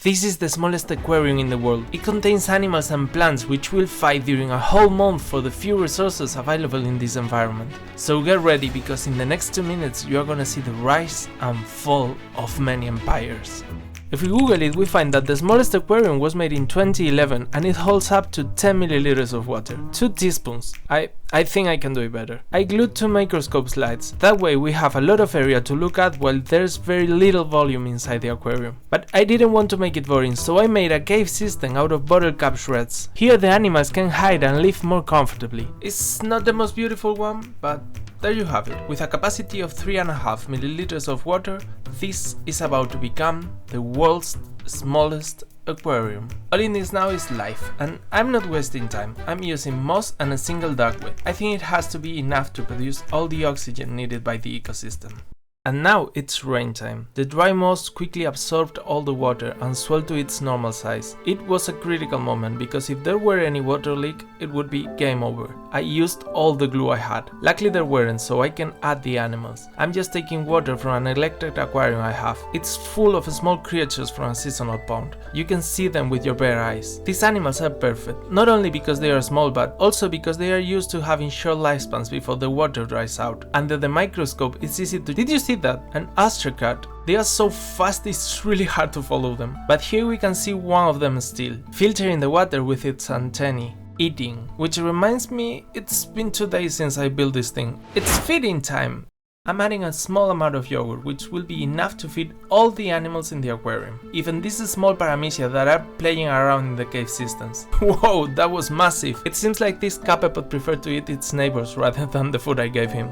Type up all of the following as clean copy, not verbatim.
This is the smallest aquarium in the world. It contains animals and plants which will fight during a whole month for the few resources available in this environment. So get ready, because in the next 2 minutes you are gonna see the rise and fall of many empires. If we Google it, we find that the smallest aquarium was made in 2011 and it holds up to 10 milliliters of water. 2 teaspoons. I think I can do it better. I glued 2 microscope slides. That way we have a lot of area to look at while there's very little volume inside the aquarium. But I didn't want to make it boring, so I made a cave system out of bottle cap shreds. Here the animals can hide and live more comfortably. It's not the most beautiful one, but there you have it. With a capacity of 3.5 milliliters of water, this is about to become the world's smallest aquarium. All it needs now is life, and I'm not wasting time. I'm using moss and a single duckweed. I think it has to be enough to produce all the oxygen needed by the ecosystem. And now it's rain time. The dry moss quickly absorbed all the water and swelled to its normal size. It was a critical moment, because if there were any water leak, it would be game over. I used all the glue I had. Luckily there weren't, so I can add the animals. I'm just taking water from an electric aquarium I have. It's full of small creatures from a seasonal pond. You can see them with your bare eyes. These animals are perfect, not only because they are small, but also because they are used to having short lifespans before the water dries out. Under the microscope it's easy to... Did you see that? An ostracot. They are so fast it's really hard to follow them. But here we can see one of them still, filtering the water with its antennae, eating. Which reminds me, it's been 2 days since I built this thing. It's feeding time! I'm adding a small amount of yogurt, which will be enough to feed all the animals in the aquarium. Even these small paramecia that are playing around in the cave systems. Whoa, that was massive! It seems like this capepod preferred to eat its neighbors rather than the food I gave him.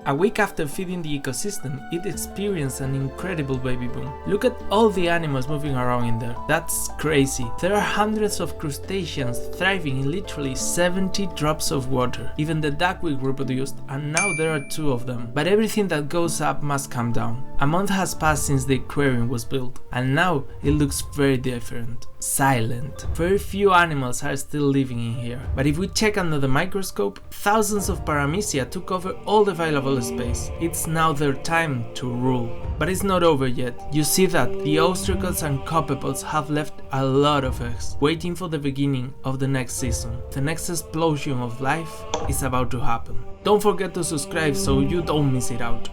A week after feeding the ecosystem, it experienced an incredible baby boom. Look at all the animals moving around in there. That's crazy. There are hundreds of crustaceans thriving in literally 70 drops of water. Even the duckweed reproduced, and now there are 2 of them. But everything that goes up must come down. A month has passed since the aquarium was built, and now it looks very different. Silent. Very few animals are still living in here. But if we check under the microscope, thousands of paramecia took over all the available space. It's now their time to rule. But it's not over yet. You see that the ostracods and copepods have left a lot of eggs, waiting for the beginning of the next season. The next explosion of life is about to happen. Don't forget to subscribe so you don't miss it out.